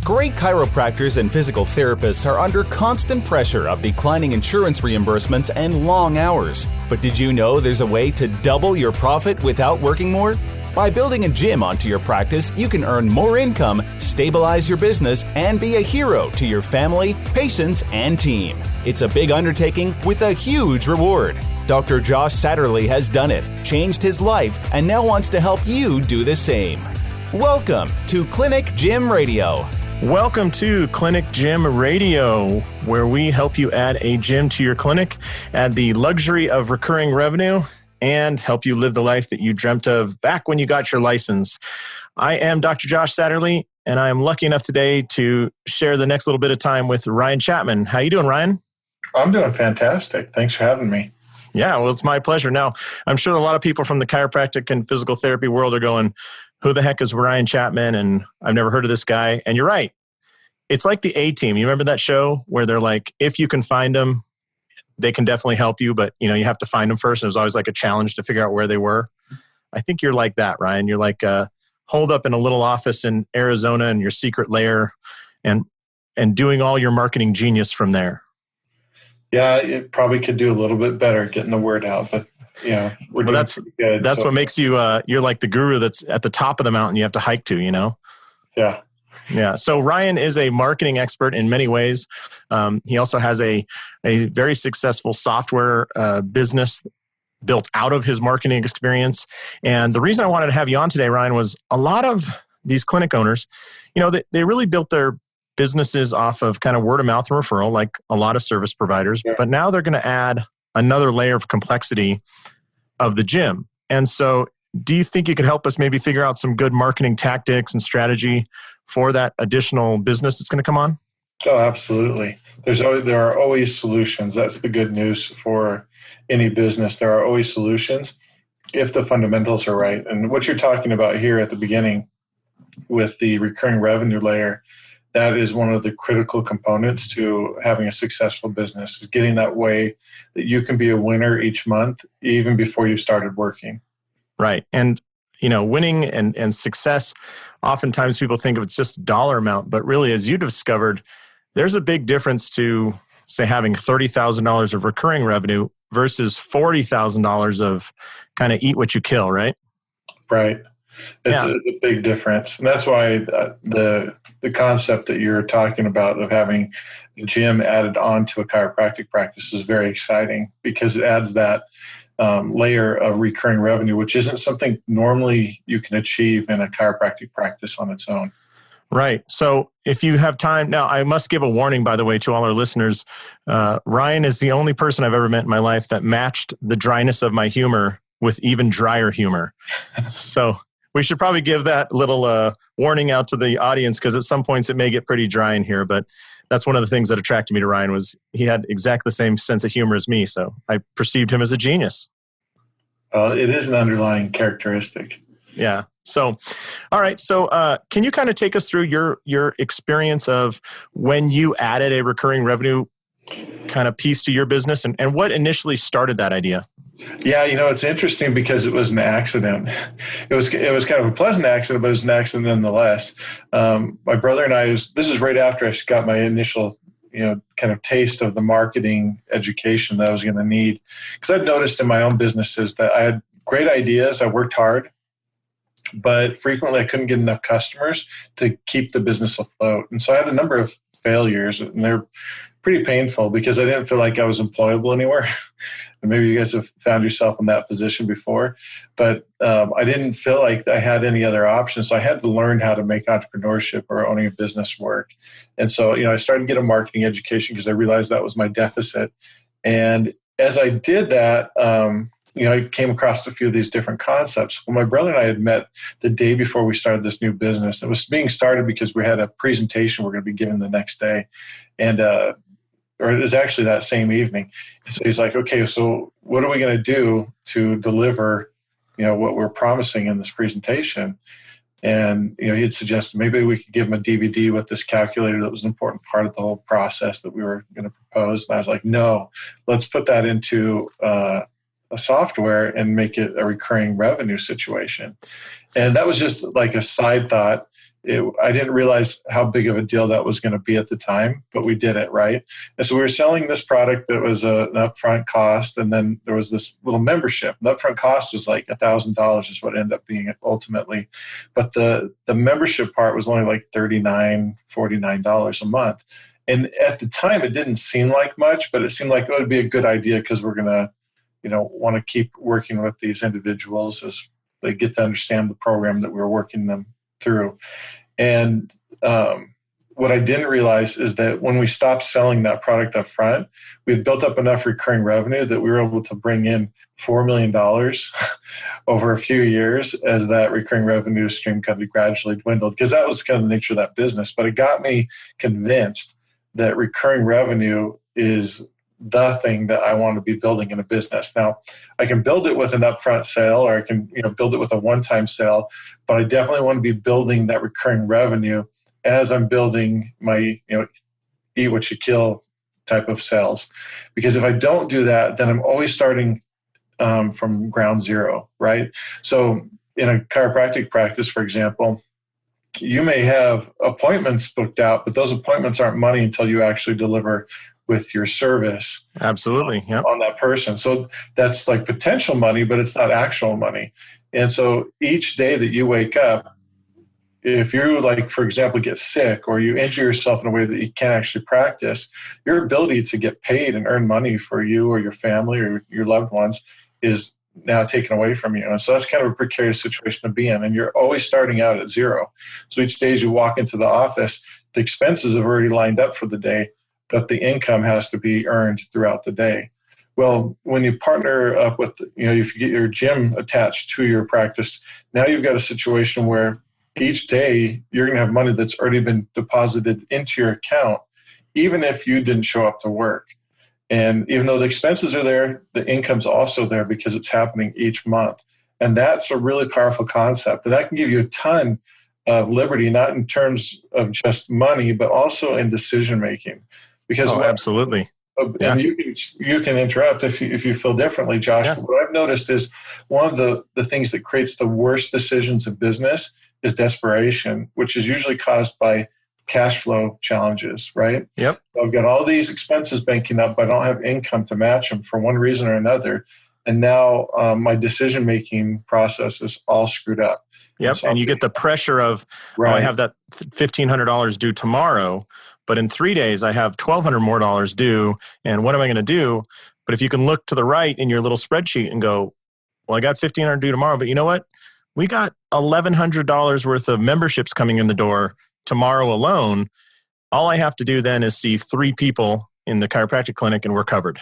Great chiropractors and physical therapists are under constant pressure of declining insurance reimbursements and long hours. But did you know there's a way to double your profit without working more? By building a gym onto your practice, you can earn more income, stabilize your business, and be a hero to your family, patients, and team. It's a big undertaking with a huge reward. Dr. Josh Satterley has done it, changed his life, and now wants to help you do the same. Welcome to Clinic Gym Radio. Welcome to Clinic Gym Radio, where we help you add a gym to your clinic, add the luxury of recurring revenue, and help you live the life that you dreamt of back when you got your license. I am Dr. Josh Satterley, and I am lucky enough today to share the next little bit of time with Ryan Chapman. How you doing, Ryan? I'm doing fantastic. Thanks for having me. Yeah, well, it's my pleasure. Now, I'm sure a lot of people from the chiropractic and physical therapy world are going, who the heck is Ryan Chapman? And I've never heard of this guy. And you're right. It's like the A-Team. You remember that show where they're like, if you can find them, they can definitely help you, but you have to find them first. And it was always like a challenge to figure out where they were. I think you're like that, Ryan. You're like holed up in a little office in Arizona in your secret lair and doing all your marketing genius from there. Yeah, it probably could do a little bit better getting the word out, but we're doing pretty good. That's what makes you, you're like the guru that's at the top of the mountain you have to hike to, Yeah. Yeah. So Ryan is a marketing expert in many ways. He also has a very successful software business built out of his marketing experience. And the reason I wanted to have you on today, Ryan, was a lot of these clinic owners, they really built their businesses off of kind of word of mouth and referral, like a lot of service providers. Yeah. But now they're going to add another layer of complexity of the gym. And so do you think you could help us maybe figure out some good marketing tactics and strategy for that additional business that's going to come on? Oh, absolutely. There are always solutions. That's the good news for any business. There are always solutions if the fundamentals are right. And what you're talking about here at the beginning with the recurring revenue layer, that is one of the critical components to having a successful business, is getting that way that you can be a winner each month, even before you started working. Right. And winning and success, oftentimes people think of it's just a dollar amount, but really, as you discovered, there's a big difference to, say, having $30,000 of recurring revenue versus $40,000 of kind of eat what you kill, right? Right. It's a big difference. And that's why the concept that you're talking about of having a gym added on to a chiropractic practice is very exciting, because it adds that layer of recurring revenue, which isn't something normally you can achieve in a chiropractic practice on its own. Right. So if you have time, now I must give a warning, by the way, to all our listeners. Ryan is the only person I've ever met in my life that matched the dryness of my humor with even drier humor. So we should probably give that little warning out to the audience, because at some points it may get pretty dry in here, but that's one of the things that attracted me to Ryan, was he had exactly the same sense of humor as me. So I perceived him as a genius. It is an underlying characteristic. Yeah. So, all right. So can you kind of take us through your experience of when you added a recurring revenue kind of piece to your business, and what initially started that idea? Yeah, it's interesting because it was an accident. It was kind of a pleasant accident, but it was an accident nonetheless. My brother and I, this is right after I got my initial, kind of taste of the marketing education that I was going to need. Because I'd noticed in my own businesses that I had great ideas. I worked hard, but frequently I couldn't get enough customers to keep the business afloat. And so I had a number of failures, and they're pretty painful because I didn't feel like I was employable anywhere. And maybe you guys have found yourself in that position before, but I didn't feel like I had any other options. So I had to learn how to make entrepreneurship or owning a business work. And so, I started to get a marketing education because I realized that was my deficit. And as I did that, I came across a few of these different concepts. Well, my brother and I had met the day before we started this new business. It was being started because we had a presentation we're going to be giving the next day. And, or it was actually that same evening. So he's like, okay, so what are we going to do to deliver, what we're promising in this presentation? And, he'd suggested maybe we could give him a DVD with this calculator that was an important part of the whole process that we were going to propose. And I was like, no, let's put that into a software and make it a recurring revenue situation. And that was just like a side thought. I didn't realize how big of a deal that was going to be at the time, but we did it, right? And so we were selling this product that was an upfront cost, and then there was this little membership. The upfront cost was like $1,000 is what it ended up being ultimately. But the membership part was only like $39, $49 a month. And at the time, it didn't seem like much, but it seemed like it would be a good idea because we're going to, want to keep working with these individuals as they get to understand the program that we were working them through. And what I didn't realize is that when we stopped selling that product up front, we had built up enough recurring revenue that we were able to bring in $4 million over a few years as that recurring revenue stream kind of gradually dwindled, because that was kind of the nature of that business. But it got me convinced that recurring revenue is the thing that I want to be building in a business. Now, I can build it with an upfront sale, or I can build it with a one-time sale, but I definitely want to be building that recurring revenue as I'm building my eat what you kill type of sales. Because if I don't do that, then I'm always starting from ground zero, right? So in a chiropractic practice, for example, you may have appointments booked out, but those appointments aren't money until you actually deliver with your service. Absolutely. Yep. On that person. So that's like potential money, but it's not actual money. And so each day that you wake up, if you, like, for example, get sick or you injure yourself in a way that you can't actually practice, your ability to get paid and earn money for you or your family or your loved ones is now taken away from you. And so that's kind of a precarious situation to be in. And you're always starting out at zero. So each day as you walk into the office, the expenses have already lined up for the day, but the income has to be earned throughout the day. Well, when you partner up with, if you get your gym attached to your practice, now you've got a situation where each day you're going to have money that's already been deposited into your account, even if you didn't show up to work. And even though the expenses are there, the income's also there because it's happening each month. And that's a really powerful concept. And that can give you a ton of liberty, not in terms of just money, but also in decision making. Because absolutely. And you can interrupt if you feel differently, Josh. Yeah. But what I've noticed is one of the things that creates the worst decisions in business is desperation, which is usually caused by cash flow challenges, right? Yep. So I've got all these expenses banking up, but I don't have income to match them for one reason or another. And now my decision-making process is all screwed up. Yep. And you get the pressure of, I have that $1,500 due tomorrow, but in 3 days I have $1,200 more due. And what am I going to do? But if you can look to the right in your little spreadsheet and go, well, I got $1,500 due tomorrow, but you know what? We got $1,100 worth of memberships coming in the door tomorrow alone. All I have to do then is see 3 people in the chiropractic clinic and we're covered.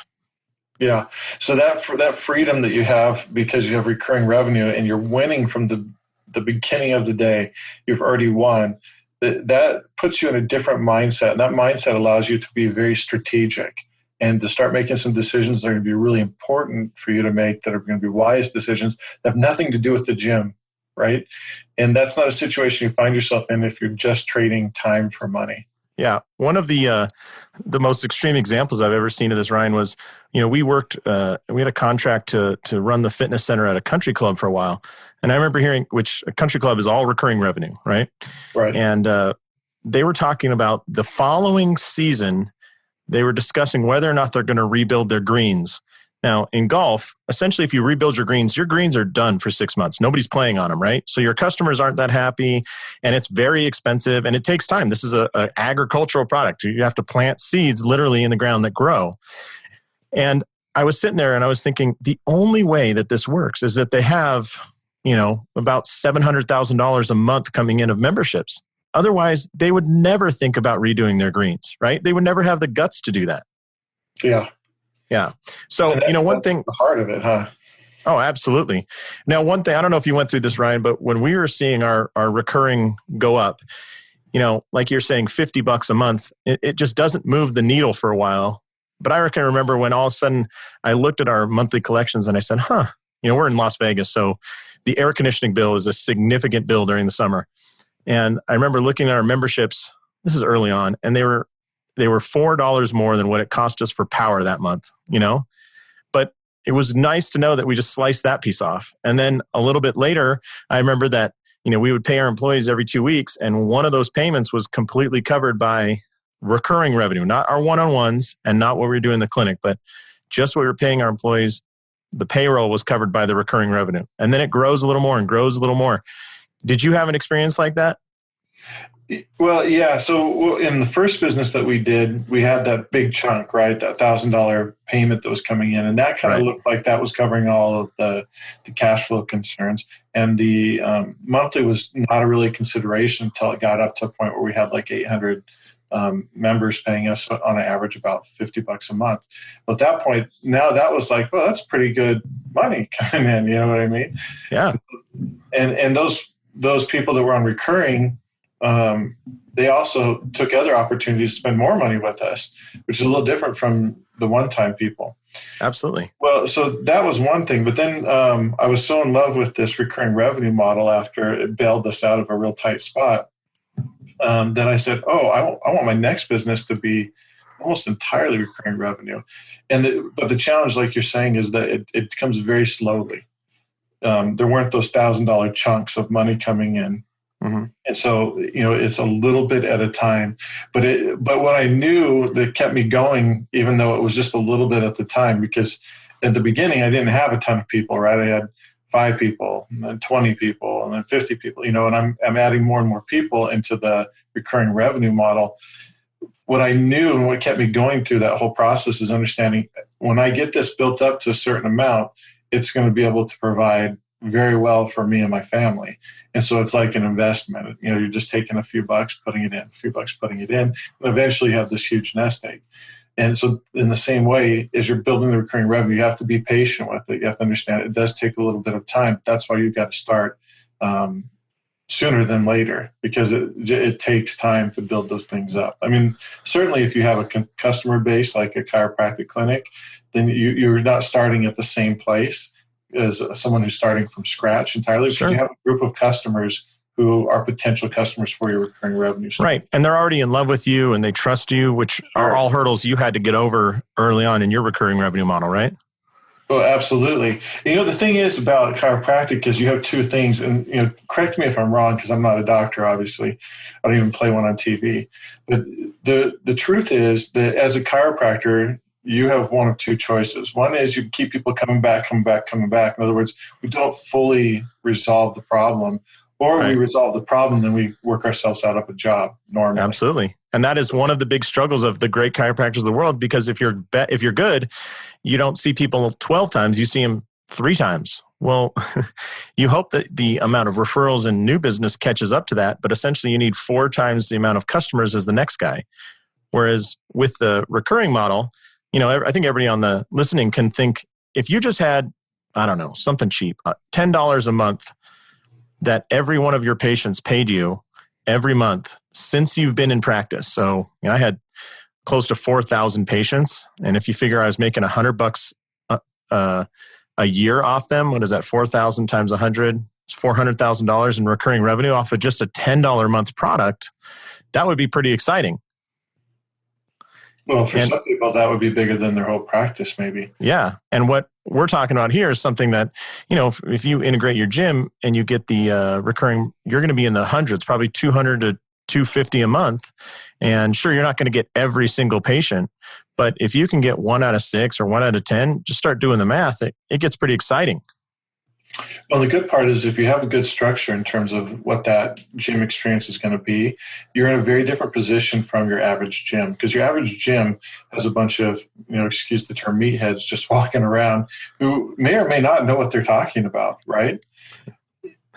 Yeah. So that freedom that you have because you have recurring revenue and you're winning from the beginning of the day, you've already won. That puts you in a different mindset. And that mindset allows you to be very strategic and to start making some decisions that are going to be really important for you to make, that are going to be wise decisions that have nothing to do with the gym, right? And that's not a situation you find yourself in if you're just trading time for money. Yeah. One of the most extreme examples I've ever seen of this, Ryan, was, we worked, we had a contract to run the fitness center at a country club for a while. And I remember hearing, which a country club is all recurring revenue, right? Right. And they were talking about the following season, they were discussing whether or not they're going to rebuild their greens. Now, in golf, essentially, if you rebuild your greens are done for 6 months. Nobody's playing on them, right? So your customers aren't that happy, and it's very expensive, and it takes time. This is an agricultural product. You have to plant seeds literally in the ground that grow. And I was sitting there, and I was thinking, the only way that this works is that they have, about $700,000 a month coming in of memberships. Otherwise, they would never think about redoing their greens, right? They would never have the guts to do that. Yeah. Yeah. So, one thing. The heart of it, huh? Oh, absolutely. Now, one thing, I don't know if you went through this, Ryan, but when we were seeing our recurring go up, like you're saying, $50 a month, it just doesn't move the needle for a while. But I can remember when all of a sudden I looked at our monthly collections and I said, we're in Las Vegas. So the air conditioning bill is a significant bill during the summer. And I remember looking at our memberships, this is early on, and they were $4 more than what it cost us for power that month, But it was nice to know that we just sliced that piece off. And then a little bit later, I remember that we would pay our employees every 2 weeks, and one of those payments was completely covered by recurring revenue, not our one-on-ones and not what we were doing in the clinic, but just what we were paying our employees. The payroll was covered by the recurring revenue. And then it grows a little more and grows a little more. Did you have an experience like that? Well, yeah. So in the first business that we did, we had that big chunk, right? That $1,000 payment that was coming in. And that kind of looked like that was covering all of the cash flow concerns. And the monthly was not a really consideration until it got up to a point where we had like 800 members paying us on an average about $50 a month. But at that point, now that was like, well, that's pretty good money coming in. You know what I mean? Yeah. And those people that were on recurring, they also took other opportunities to spend more money with us, which is a little different from the one-time people. Absolutely. Well, so that was one thing. But then I was so in love with this recurring revenue model after it bailed us out of a real tight spot that I said, I want my next business to be almost entirely recurring revenue. But the challenge, like you're saying, is that it comes very slowly. There weren't those $1,000 chunks of money coming in. Mm-hmm. And so, it's a little bit at a time, but what I knew that kept me going, even though it was just a little bit at the time, because at the beginning I didn't have a ton of people, right? I had 5 people and then 20 people and then 50 people, and I'm adding more and more people into the recurring revenue model. What I knew and what kept me going through that whole process is understanding when I get this built up to a certain amount, it's going to be able to provide very well for me and my family. And so it's like an investment. You're just taking a few bucks, putting it in, a few bucks, putting it in, and eventually you have this huge nest egg. And so in the same way, as you're building the recurring revenue, you have to be patient with it. You have to understand it does take a little bit of time. That's why you've got to start sooner than later, because it takes time to build those things up. I mean, certainly if you have a customer base like a chiropractic clinic, then you're not starting at the same place as someone who's starting from scratch entirely, because you have a group of customers who are potential customers for your recurring revenue stream. Right. And they're already in love with you and they trust you, which are all hurdles you had to get over early on in your recurring revenue model, right? Oh, absolutely. The thing is about chiropractic is you have two things, and correct me if I'm wrong, because I'm not a doctor, obviously. I don't even play one on TV. But the truth is that as a chiropractor, you have one of two choices. One is you keep people coming back. In other words, we don't fully resolve the problem, or we resolve the problem, then we work ourselves out of a job normally. Absolutely. And that is one of the big struggles of the great chiropractors of the world, because if you're good, you don't see people 12 times, you see them 3 times. Well, you hope that the amount of referrals and new business catches up to that, but essentially you need 4 times the amount of customers as the next guy. Whereas with the recurring model, I think everybody on the listening can think, if you just had, I don't know, something cheap, $10 a month that every one of your patients paid you every month since you've been in practice. So I had close to 4,000 patients. And if you figure I was making $100 a year off them, what is that? 4,000 times 100, it's $400,000 in recurring revenue off of just a $10 a month product. That would be pretty exciting. Well, for some people, that would be bigger than their whole practice, maybe. Yeah. And what we're talking about here is something that, if you integrate your gym and you get the recurring, you're going to be in the hundreds, probably 200 to 250 a month. And sure, you're not going to get every single patient, but if you can get 1 out of 6 or 1 out of 10, just start doing the math. It gets pretty exciting. Well, the good part is if you have a good structure in terms of what that gym experience is going to be, you're in a very different position from your average gym, because your average gym has a bunch of, excuse the term, meatheads just walking around who may or may not know what they're talking about, right?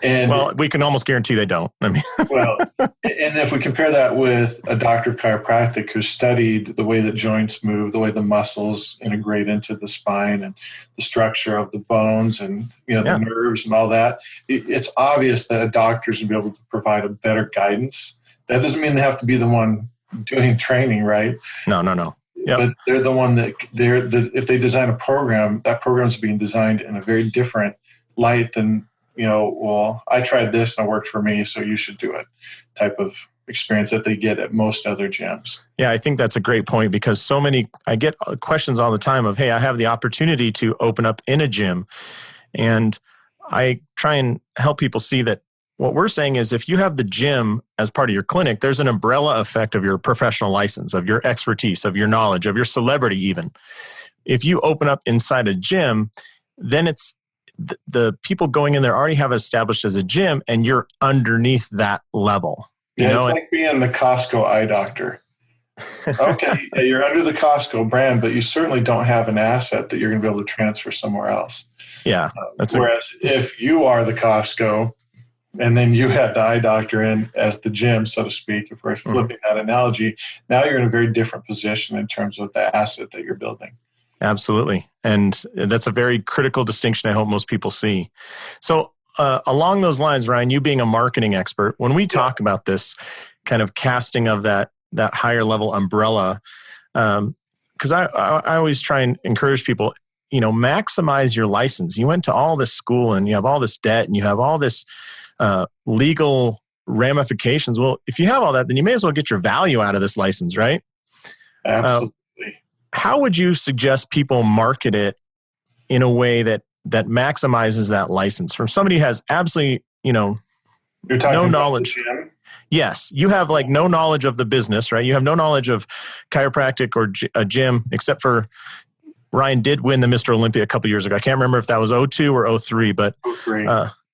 And well, we can almost guarantee they don't. Well, and if we compare that with a doctor of chiropractic who studied the way that joints move, the way the muscles integrate into the spine and the structure of the bones and the nerves and all that, it's obvious that a doctor is going to be able to provide a better guidance. That doesn't mean they have to be the one doing training, right? No. Yep. But they're the one if they design a program, that program is being designed in a very different light than, well, I tried this and it worked for me, so you should do it type of experience that they get at most other gyms. Yeah, I think that's a great point, because I get questions all the time of, hey, I have the opportunity to open up in a gym. And I try and help people see that what we're saying is if you have the gym as part of your clinic, there's an umbrella effect of your professional license, of your expertise, of your knowledge, of your celebrity even. If you open up inside a gym, then it's the people going in there already have established as a gym, and you're underneath that level. It's like being the Costco eye doctor. Okay, yeah, you're under the Costco brand, but you certainly don't have an asset that you're going to be able to transfer somewhere else. Yeah. Whereas if you are the Costco and then you had the eye doctor in as the gym, so to speak, if we're flipping that analogy, now you're in a very different position in terms of the asset that you're building. Absolutely. And that's a very critical distinction I hope most people see. So along those lines, Ryan, you being a marketing expert, when we talk about this kind of casting of that higher level umbrella, because I always try and encourage people, maximize your license. You went to all this school and you have all this debt and you have all this legal ramifications. Well, if you have all that, then you may as well get your value out of this license, right? Absolutely. How would you suggest people market it in a way that maximizes that license from somebody who has absolutely, You're talking no about knowledge? the gym? Yes, you have like no knowledge of the business, right? You have no knowledge of chiropractic or a gym, except for Ryan did win the Mr. Olympia a couple years ago. I can't remember if that was 02 or 03, but 03.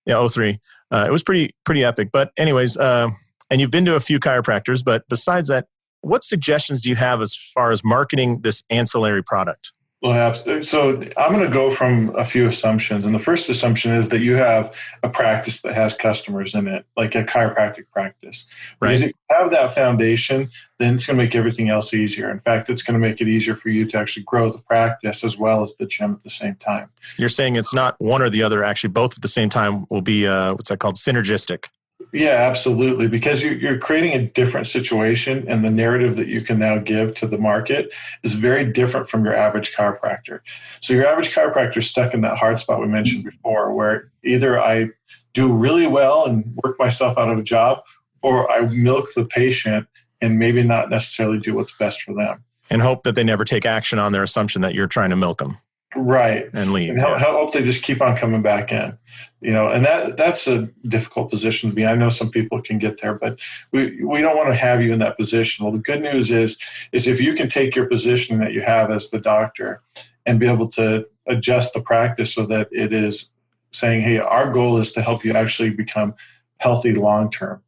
03. It was pretty epic. But anyways, and you've been to a few chiropractors, but besides that, what suggestions do you have as far as marketing this ancillary product? Well, absolutely. So I'm going to go from a few assumptions. And the first assumption is that you have a practice that has customers in it, like a chiropractic practice. Because if you have that foundation, then it's going to make everything else easier. In fact, it's going to make it easier for you to actually grow the practice as well as the gym at the same time. You're saying it's not one or the other, actually both at the same time will be, what's that called, synergistic. Yeah, absolutely. Because you're creating a different situation, and the narrative that you can now give to the market is very different from your average chiropractor. So your average chiropractor is stuck in that hard spot we mentioned before, where either I do really well and work myself out of a job, or I milk the patient and maybe not necessarily do what's best for them. And hope that they never take action on their assumption that you're trying to milk them. Right. And leave. And hope they just keep on coming back in, and that's a difficult position to be. I know some people can get there, but we don't want to have you in that position. Well, the good news is if you can take your position that you have as the doctor and be able to adjust the practice so that it is saying, hey, our goal is to help you actually become healthy long-term.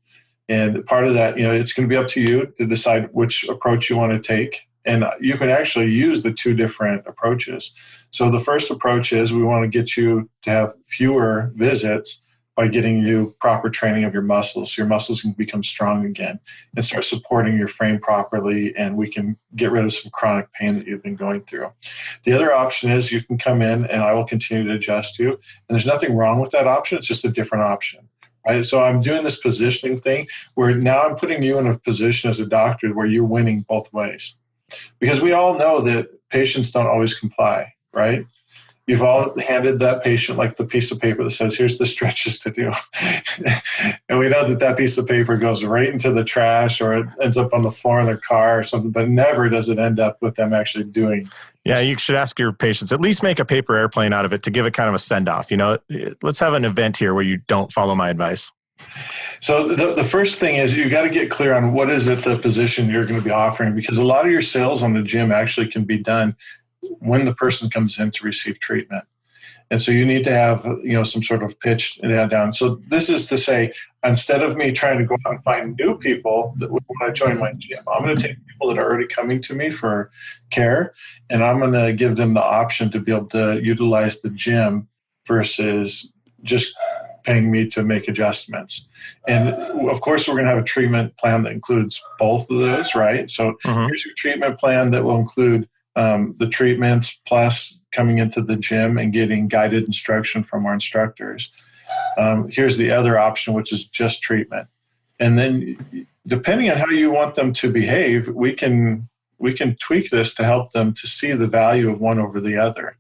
And part of that, it's going to be up to you to decide which approach you want to take. And you can actually use the two different approaches. So the first approach is we want to get you to have fewer visits by getting you proper training of your muscles. So your muscles can become strong again and start supporting your frame properly, and we can get rid of some chronic pain that you've been going through. The other option is you can come in and I will continue to adjust you. And there's nothing wrong with that option. It's just a different option. Right? So I'm doing this positioning thing where now I'm putting you in a position as a doctor where you're winning both ways. Because we all know that patients don't always comply, right? You've all handed that patient like the piece of paper that says, here's the stretches to do. And we know that piece of paper goes right into the trash or it ends up on the floor in their car or something, but never does it end up with them actually doing. Yeah, you should ask your patients, at least make a paper airplane out of it to give it kind of a send-off. Let's have an event here where you don't follow my advice. So the first thing is you got to get clear on what is it the position you're going to be offering, because a lot of your sales on the gym actually can be done when the person comes in to receive treatment. And so you need to have, some sort of pitch down. So this is to say, instead of me trying to go out and find new people that would want to join my gym, I'm going to take people that are already coming to me for care, and I'm going to give them the option to be able to utilize the gym versus just paying me to make adjustments. And of course, we're going to have a treatment plan that includes both of those, right? So here's your treatment plan that will include the treatments plus coming into the gym and getting guided instruction from our instructors. Here's the other option, which is just treatment. And then depending on how you want them to behave, we can tweak this to help them to see the value of one over the other.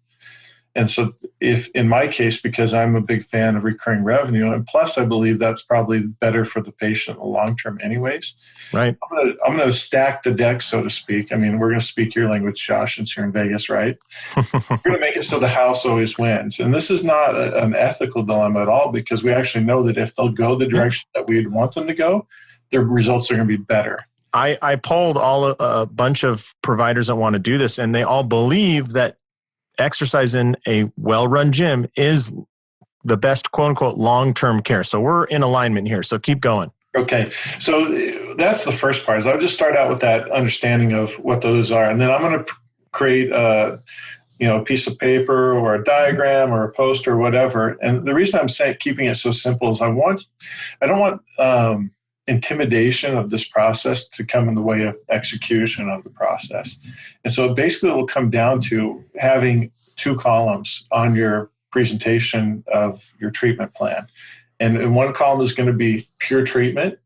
And so if in my case, because I'm a big fan of recurring revenue, and plus I believe that's probably better for the patient in the long term anyways. Right. I'm going to stack the deck, so to speak. I mean, we're going to speak your language, Josh, since you're in Vegas, right? We're going to make it so the house always wins. And this is not an ethical dilemma at all, because we actually know that if they'll go the direction that we'd want them to go, their results are going to be better. I polled a bunch of providers that want to do this, and they all believe that exercise in a well-run gym is the best quote-unquote long-term care. So we're in alignment here. So keep going. Okay. So that's the first part. Is I'll just start out with that understanding of what those are. And then I'm going to create a piece of paper or a diagram or a poster or whatever. And the reason I'm saying keeping it so simple is I don't want intimidation of this process to come in the way of execution of the process. And so basically it will come down to having 2 columns on your presentation of your treatment plan. And one column is going to be pure treatment,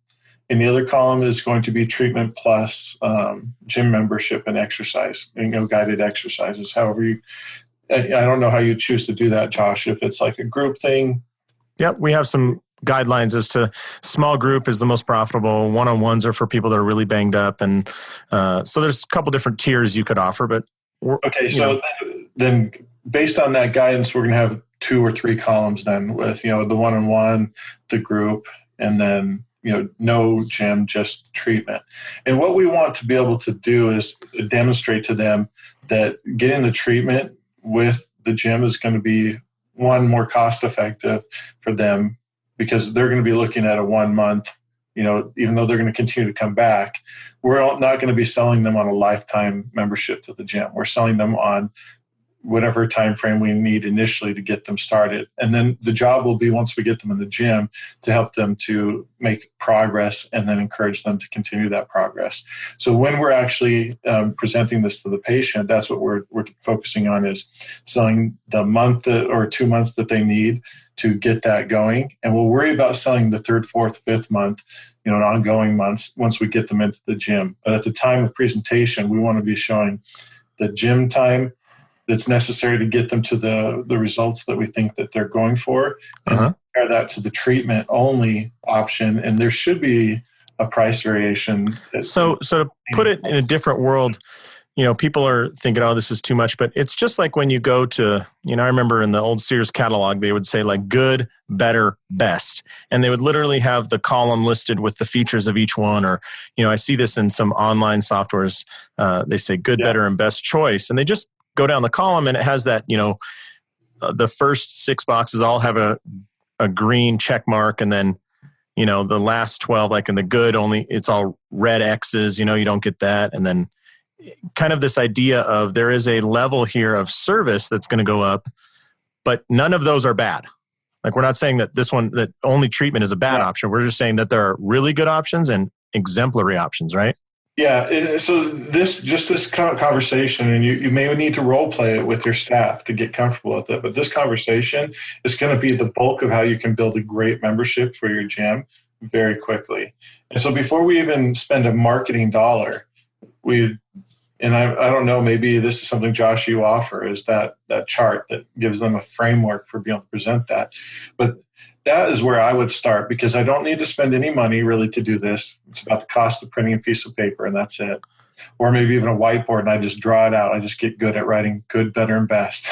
and the other column is going to be treatment plus gym membership and exercise, guided exercises. However, I don't know how you choose to do that, Josh. If it's like a group thing. Yep, we have some guidelines as to small group is the most profitable. One-on-ones are for people that are really banged up, and so there's a couple different tiers you could offer. But okay, so then based on that guidance, we're going to have 2 or 3 columns then with, the one-on-one, the group, and then, no gym, just treatment. And what we want to be able to do is demonstrate to them that getting the treatment with the gym is going to be, one, more cost-effective for them, because they're going to be looking at a 1 month, even though they're going to continue to come back. We're not going to be selling them on a lifetime membership to the gym. We're selling them on whatever time frame we need initially to get them started. And then the job will be, once we get them in the gym, to help them to make progress and then encourage them to continue that progress. So when we're actually presenting this to the patient, that's what we're focusing on, is selling the month or 2 months that they need to get that going. And we'll worry about selling the 3rd, 4th, 5th month, ongoing months once we get them into the gym. But at the time of presentation, we want to be showing the gym time that's necessary to get them to the results that we think that they're going for, and compare that to the treatment only option. And there should be a price variation. So to put it in a different world, people are thinking, oh, this is too much, but it's just like when you go to, I remember in the old Sears catalog, they would say like good, better, best. And they would literally have the column listed with the features of each one. Or, I see this in some online softwares. They say good, better, and best choice. And they just go down the column, and it has that, the first 6 boxes all have a green check mark, and then, the last 12, like in the good, only it's all red X's, you don't get that. And then kind of this idea of there is a level here of service that's going to go up, but none of those are bad. Like, we're not saying that that only treatment is a bad option. We're just saying that there are really good options and exemplary options, right? Yeah. So this conversation, and you may need to role play it with your staff to get comfortable with it. But this conversation is going to be the bulk of how you can build a great membership for your gym very quickly. And so before we even spend a marketing dollar, I don't know, maybe this is something, Josh, you offer, is that chart that gives them a framework for being able to present that. But that is where I would start, because I don't need to spend any money really to do this. It's about the cost of printing a piece of paper, and that's it. Or maybe even a whiteboard, and I just draw it out. I just get good at writing good, better, and best.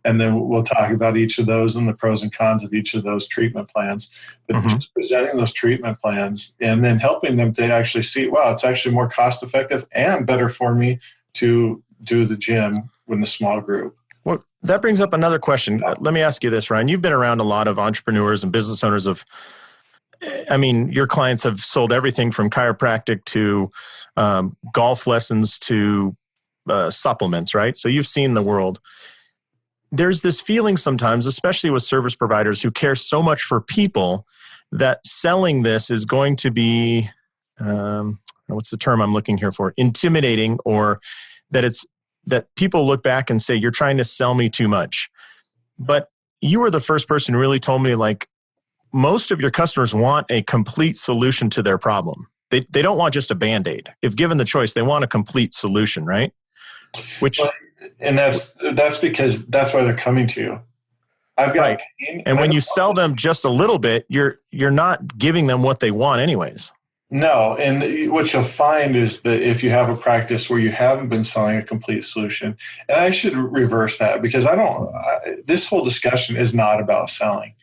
And then we'll talk about each of those and the pros and cons of each of those treatment plans. But just presenting those treatment plans and then helping them to actually see, wow, it's actually more cost effective and better for me to do the gym with a small group. Well, that brings up another question. Let me ask you this, Ryan. You've been around a lot of entrepreneurs and business owners your clients have sold everything from chiropractic to golf lessons to supplements, right? So you've seen the world. There's this feeling sometimes, especially with service providers who care so much for people, that selling this is going to be, what's the term I'm looking here for? Intimidating, or that people look back and say, you're trying to sell me too much. But you were the first person who really told me, like, most of your customers want a complete solution to their problem. They don't want just a Band-Aid. If given the choice, they want a complete solution, right? And that's because that's why they're coming to you. I've got Right. pain. And when you sell them just a little bit, you're not giving them what they want anyways. No, and what you'll find is that if you have a practice where you haven't been selling a complete solution, and I should reverse that because this whole discussion is not about selling.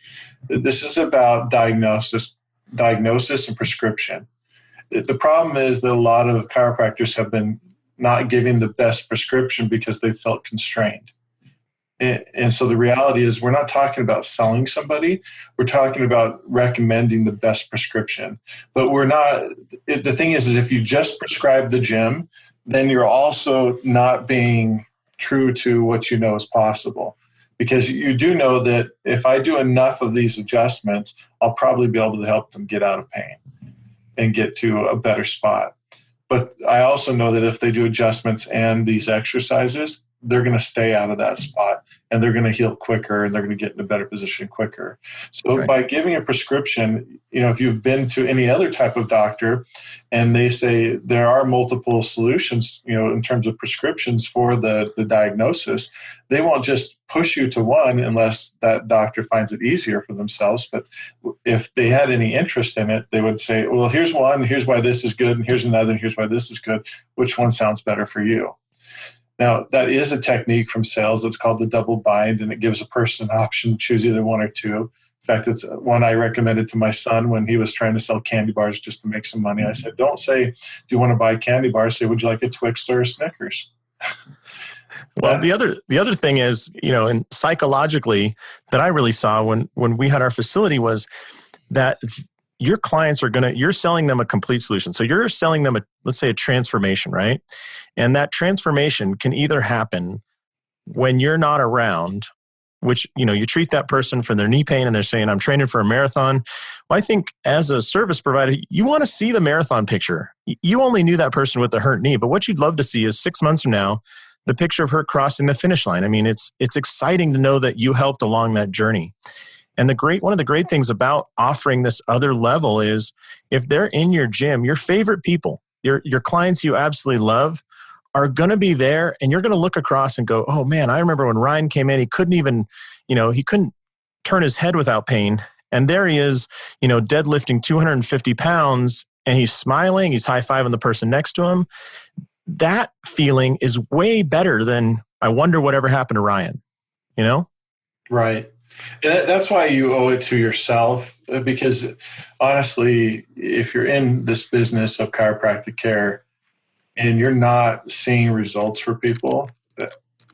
This is about diagnosis and prescription. The problem is that a lot of chiropractors have been not giving the best prescription because they felt constrained. And so the reality is we're not talking about selling somebody. We're talking about recommending the best prescription. But we're not, the thing is if you just prescribe the gym, then you're also not being true to what you know is possible. Because you do know that if I do enough of these adjustments, I'll probably be able to help them get out of pain and get to a better spot. But I also know that if they do adjustments and these exercises, they're going to stay out of that spot and they're going to heal quicker and they're going to get in a better position quicker. So right. By giving a prescription, if you've been to any other type of doctor and they say there are multiple solutions, in terms of prescriptions for the diagnosis, they won't just push you to one unless that doctor finds it easier for themselves. But if they had any interest in it, they would say, well, here's one, here's why this is good, and here's another, and here's why this is good. Which one sounds better for you? Now, that is a technique from sales that's called the double bind, and it gives a person an option to choose either one or two. In fact, it's one I recommended to my son when he was trying to sell candy bars just to make some money. I said, don't say, do you want to buy candy bars? Say, would you like a Twix or a Snickers? Well, the other thing is, and psychologically that I really saw when we had our facility was that your clients you're selling them a complete solution. So you're selling them let's say a transformation, right? And that transformation can either happen when you're not around, which, you treat that person for their knee pain and they're saying, I'm training for a marathon. Well, I think as a service provider, you want to see the marathon picture. You only knew that person with the hurt knee, but what you'd love to see is 6 months from now, the picture of her crossing the finish line. I mean, it's exciting to know that you helped along that journey. And one of the great things about offering this other level is if they're in your gym, your favorite people, your clients you absolutely love are going to be there, and you're going to look across and go, oh man, I remember when Ryan came in, he couldn't even, he couldn't turn his head without pain. And there he is, deadlifting 250 pounds and he's smiling, he's high-fiving the person next to him. That feeling is way better than I wonder whatever happened to Ryan, Right. And that's why you owe it to yourself, because honestly, if you're in this business of chiropractic care and you're not seeing results for people,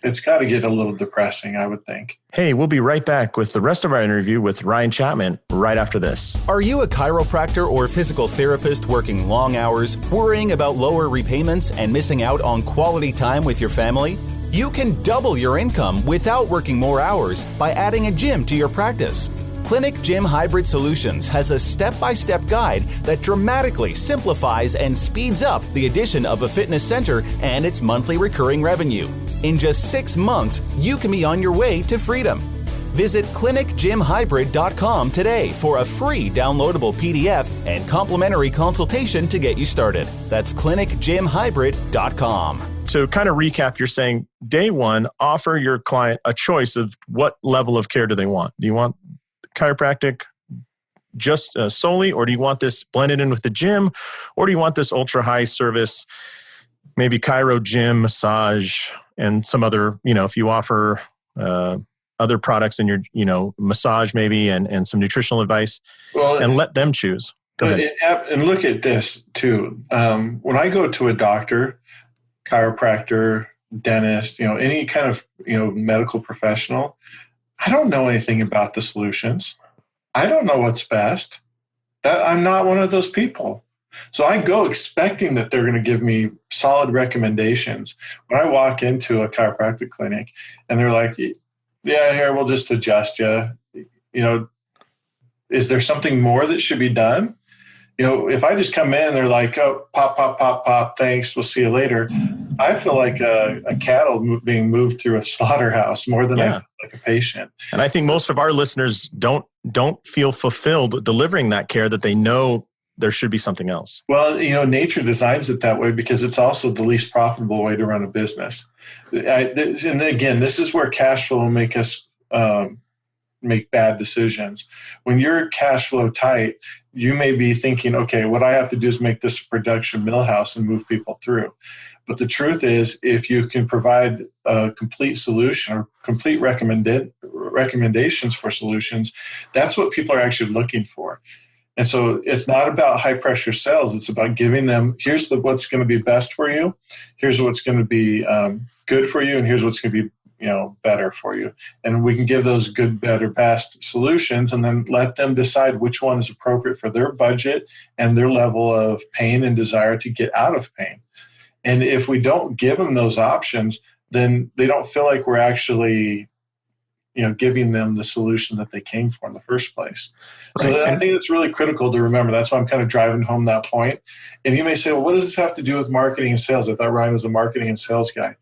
it's got to get a little depressing, I would think. Hey, we'll be right back with the rest of our interview with Ryan Chapman right after this. Are you a chiropractor or physical therapist working long hours, worrying about lower repayments and missing out on quality time with your family? You can double your income without working more hours by adding a gym to your practice. Clinic Gym Hybrid Solutions has a step-by-step guide that dramatically simplifies and speeds up the addition of a fitness center and its monthly recurring revenue. In just 6 months, you can be on your way to freedom. Visit clinicgymhybrid.com today for a free downloadable PDF and complimentary consultation to get you started. That's clinicgymhybrid.com. To kind of recap, you're saying day one, offer your client a choice of what level of care do they want. Do you want chiropractic just solely, or do you want this blended in with the gym, or do you want this ultra high service, maybe chiro, gym, massage, and some other, if you offer other products in your, massage maybe and some nutritional advice, and let them choose. Go ahead. And look at this too. When I go to a doctor, chiropractor, dentist, any kind of, medical professional, I don't know anything about the solutions. I don't know what's best. I'm not one of those people. So I go expecting that they're going to give me solid recommendations. When I walk into a chiropractic clinic and they're like, yeah, here, we'll just adjust you. Is there something more that should be done? If I just come in and they're like, oh, pop, pop, pop, pop, thanks, we'll see you later. I feel like a cattle being moved through a slaughterhouse more than I feel like a patient. And I think most of our listeners don't feel fulfilled delivering that care, that they know there should be something else. Well, nature designs it that way because it's also the least profitable way to run a business. And again, this is where cash flow will make us make bad decisions. When you're cash flow tight, you may be thinking, okay, what I have to do is make this a production millhouse and move people through. But the truth is, if you can provide a complete solution or complete recommendations for solutions, that's what people are actually looking for. And so it's not about high pressure sales. It's about giving them, here's what's going to be best for you. Here's what's going to be good for you. And here's what's going to be better for you. And we can give those good, better, best solutions and then let them decide which one is appropriate for their budget and their level of pain and desire to get out of pain. And if we don't give them those options, then they don't feel like we're actually giving them the solution that they came for in the first place. Right. So I think it's really critical to remember. That's why I'm kind of driving home that point. And you may say, well, what does this have to do with marketing and sales? I thought Ryan was a marketing and sales guy.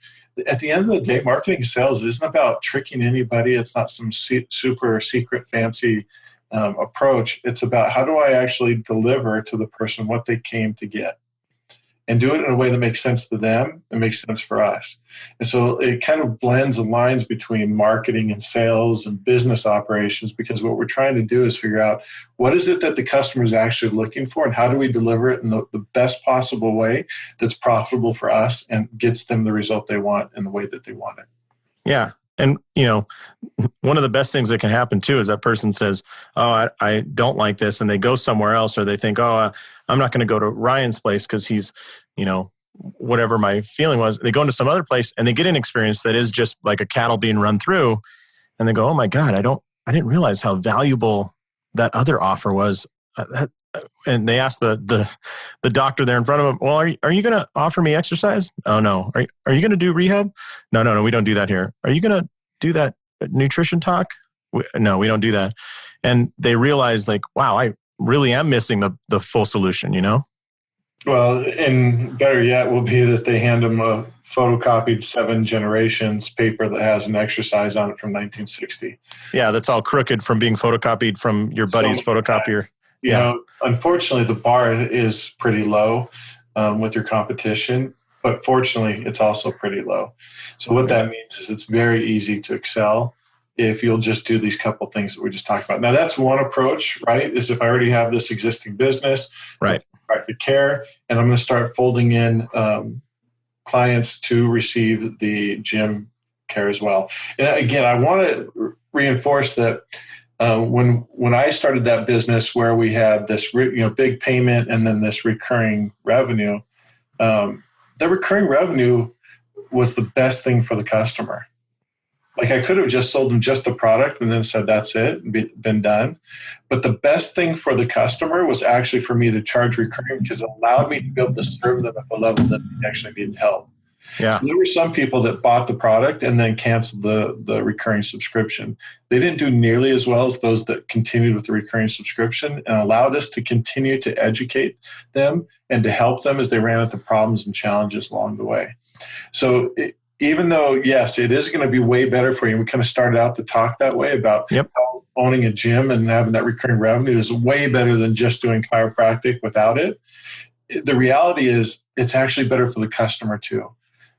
At the end of the day, marketing and sales isn't about tricking anybody. It's not some super secret fancy approach. It's about how do I actually deliver to the person what they came to get, and do it in a way that makes sense to them and makes sense for us. And so it kind of blends and lines between marketing and sales and business operations, because what we're trying to do is figure out what is it that the customer is actually looking for and how do we deliver it in the best possible way that's profitable for us and gets them the result they want in the way that they want it. Yeah. And, one of the best things that can happen too is that person says, oh, I don't like this. And they go somewhere else, or they think, oh, I'm not going to go to Ryan's place because he's, whatever my feeling was. They go into some other place and they get an experience that is just like a cattle being run through. And they go, oh my God, I didn't realize how valuable that other offer was. And they ask the doctor there in front of them, well, are you going to offer me exercise? Oh, no. Are you going to do rehab? No, we don't do that here. Are you going to do that nutrition talk? No, we don't do that. And they realize like, wow, I really am missing the full solution, Well, and better yet will be that they hand them a photocopied 7 generations paper that has an exercise on it from 1960. Yeah, that's all crooked from being photocopied from your buddy's photocopier. Unfortunately, the bar is pretty low with your competition, but fortunately, it's also pretty low. So what that means is it's very easy to excel if you'll just do these couple things that we just talked about. Now, that's one approach, right? Is if I already have this existing business, right, private care, and I'm going to start folding in clients to receive the gym care as well. And again, I want to reinforce that when I started that business where we had this big payment and then this recurring revenue, the recurring revenue was the best thing for the customer. Like I could have just sold them just the product and then said, that's it, been done. But the best thing for the customer was actually for me to charge recurring, because it allowed me to be able to serve them at the level that they actually needed help. Yeah. So there were some people that bought the product and then canceled the recurring subscription. They didn't do nearly as well as those that continued with the recurring subscription, and allowed us to continue to educate them and to help them as they ran into problems and challenges along the way. So even though, yes, it is going to be way better for you, we kind of started out to talk that way about how owning a gym and having that recurring revenue is way better than just doing chiropractic without it. The reality is it's actually better for the customer too.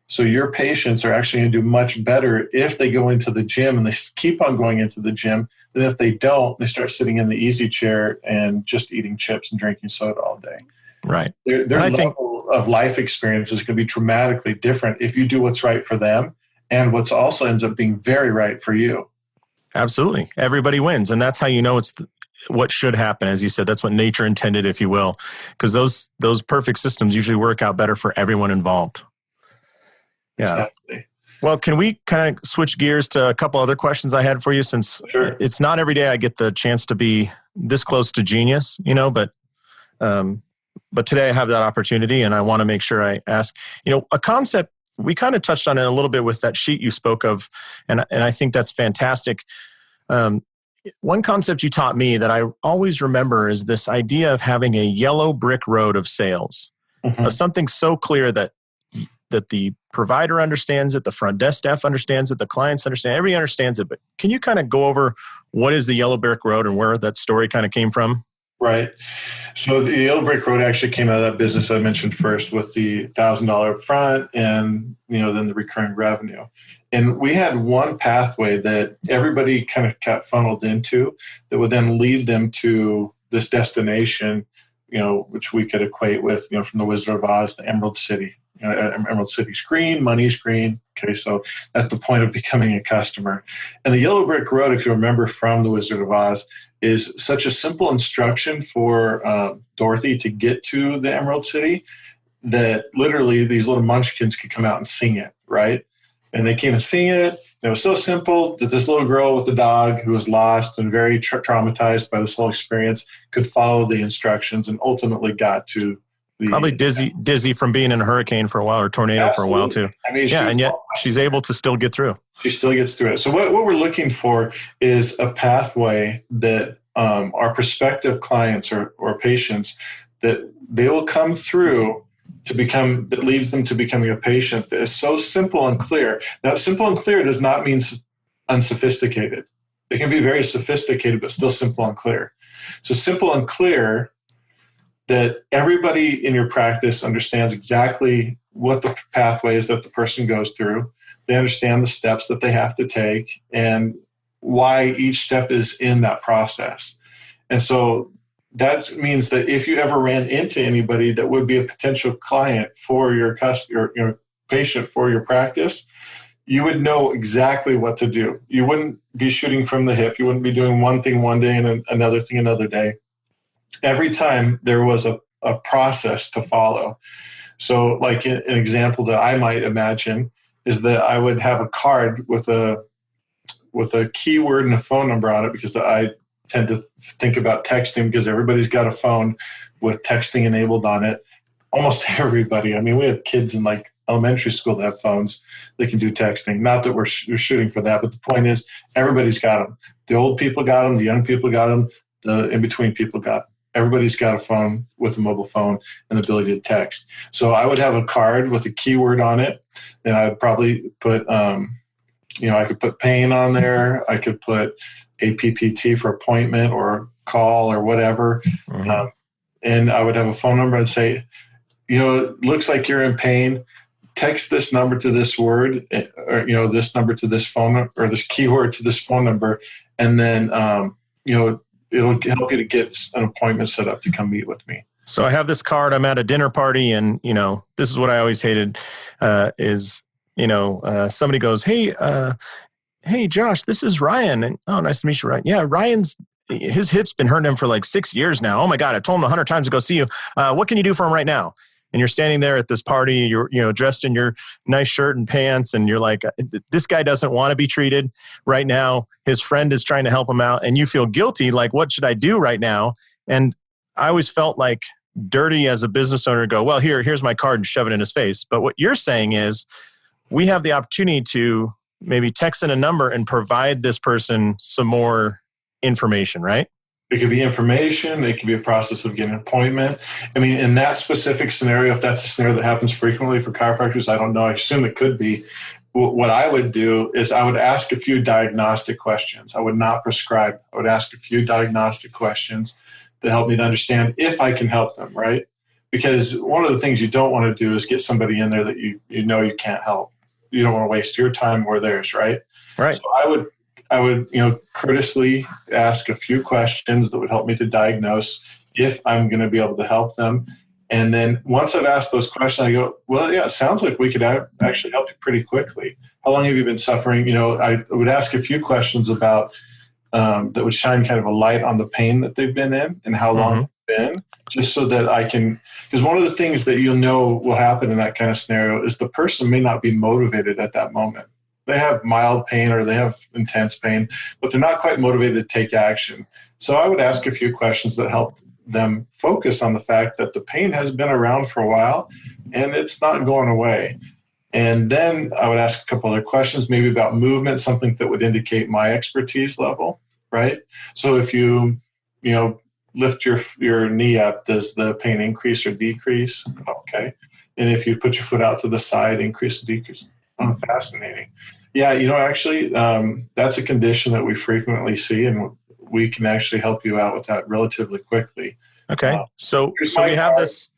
So your patients are actually going to do much better if they go into the gym and they keep on going into the gym than if they don't, they start sitting in the easy chair and just eating chips and drinking soda all day. Right. Their level of life experience is going to be dramatically different if you do what's right for them and what's also ends up being very right for you. Absolutely. Everybody wins. And that's how you know it's what should happen. As you said, that's what nature intended, if you will, because those perfect systems usually work out better for everyone involved. Yeah. Exactly. Well, can we kind of switch gears to a couple other questions I had for you, since it's not every day I get the chance to be this close to genius, but today I have that opportunity and I want to make sure I ask, a concept, we kind of touched on it a little bit with that sheet you spoke of, and I think that's fantastic. One concept you taught me that I always remember is this idea of having a yellow brick road of sales, of something so clear that the provider understands it, the front desk staff understands it, the clients understand, everybody understands it. But can you kind of go over what is the yellow brick road and where that story kind of came from? Right. So the Yellow Brick Road actually came out of that business I mentioned first with the $1,000 upfront and, then the recurring revenue. And we had one pathway that everybody kind of got funneled into that would then lead them to this destination, which we could equate with, from the Wizard of Oz, the Emerald City. Emerald City's green, money's green. Okay, so that's the point of becoming a customer. And the Yellow Brick Road, if you remember from the Wizard of Oz, is such a simple instruction for Dorothy to get to the Emerald City that literally these little munchkins could come out and sing it, right? And they came and sing it. It was so simple that this little girl with the dog who was lost and very traumatized by this whole experience could follow the instructions and ultimately got to probably dizzy from being in a hurricane for a while or tornado for a while too. I mean, and yet she's able to still get through. She still gets through it. So what we're looking for is a pathway that our prospective clients or patients, that they will come through that leads them to becoming a patient that is so simple and clear. Now, simple and clear does not mean unsophisticated. It can be very sophisticated, but still simple and clear. So simple and clear that everybody in your practice understands exactly what the pathway is that the person goes through. They understand the steps that they have to take and why each step is in that process. And so that means that if you ever ran into anybody that would be a potential client for your patient for your practice, you would know exactly what to do. You wouldn't be shooting from the hip. You wouldn't be doing one thing one day and another thing another day. Every time there was a process to follow. So like an example that I might imagine is that I would have a card with a keyword and a phone number on it, because I tend to think about texting because everybody's got a phone with texting enabled on it. Almost everybody. I mean, we have kids in like elementary school that have phones that can do texting. Not that we're shooting for that, but the point is everybody's got them. The old people got them. The young people got them. The in-between people got them. Everybody's got a phone with a mobile phone and the ability to text. So I would have a card with a keyword on it, and I would probably put, I could put pain on there. I could put APPT for appointment or call or whatever. Mm-hmm. And I would have a phone number and say, it looks like you're in pain. Text this number to this word, or, this number to this phone, or this keyword to this phone number. And then, it'll help you to get an appointment set up to come meet with me. So I have this card. I'm at a dinner party, and this is what I always hated: somebody goes, "Hey, Josh, this is Ryan." And nice to meet you, Ryan. Yeah, his hip's been hurting him for like 6 years now. Oh my God, I told him 100 times to go see you. What can you do for him right now? And you're standing there at this party, you're dressed in your nice shirt and pants, and you're like, this guy doesn't want to be treated right now. His friend is trying to help him out, and you feel guilty, like, what should I do right now? And I always felt like dirty as a business owner to go, well, here's my card, and shove it in his face. But what you're saying is we have the opportunity to maybe text in a number and provide this person some more information, right? It could be information. It could be a process of getting an appointment. I mean, in that specific scenario, if that's a scenario that happens frequently for chiropractors, I don't know. I assume it could be. What I would do is I would ask a few diagnostic questions. I would not prescribe. I would ask a few diagnostic questions to help me to understand if I can help them, right? Because one of the things you don't want to do is get somebody in there that you can't help. You don't want to waste your time or theirs, right? Right. So I would courteously ask a few questions that would help me to diagnose if I'm going to be able to help them. And then once I've asked those questions, I go, well, yeah, it sounds like we could actually help you pretty quickly. How long have you been suffering? I would ask a few questions about that would shine kind of a light on the pain that they've been in and how long it's been, just so that I can, because one of the things that will happen in that kind of scenario is the person may not be motivated at that moment. They have mild pain or they have intense pain, but they're not quite motivated to take action. So I would ask a few questions that help them focus on the fact that the pain has been around for a while and it's not going away. And then I would ask a couple other questions, maybe about movement, something that would indicate my expertise level, right? So if you lift your knee up, does the pain increase or decrease? Okay. And if you put your foot out to the side, increase or decrease? Oh, fascinating. Yeah, actually, that's a condition that we frequently see, and we can actually help you out with that relatively quickly. Okay. So we have this.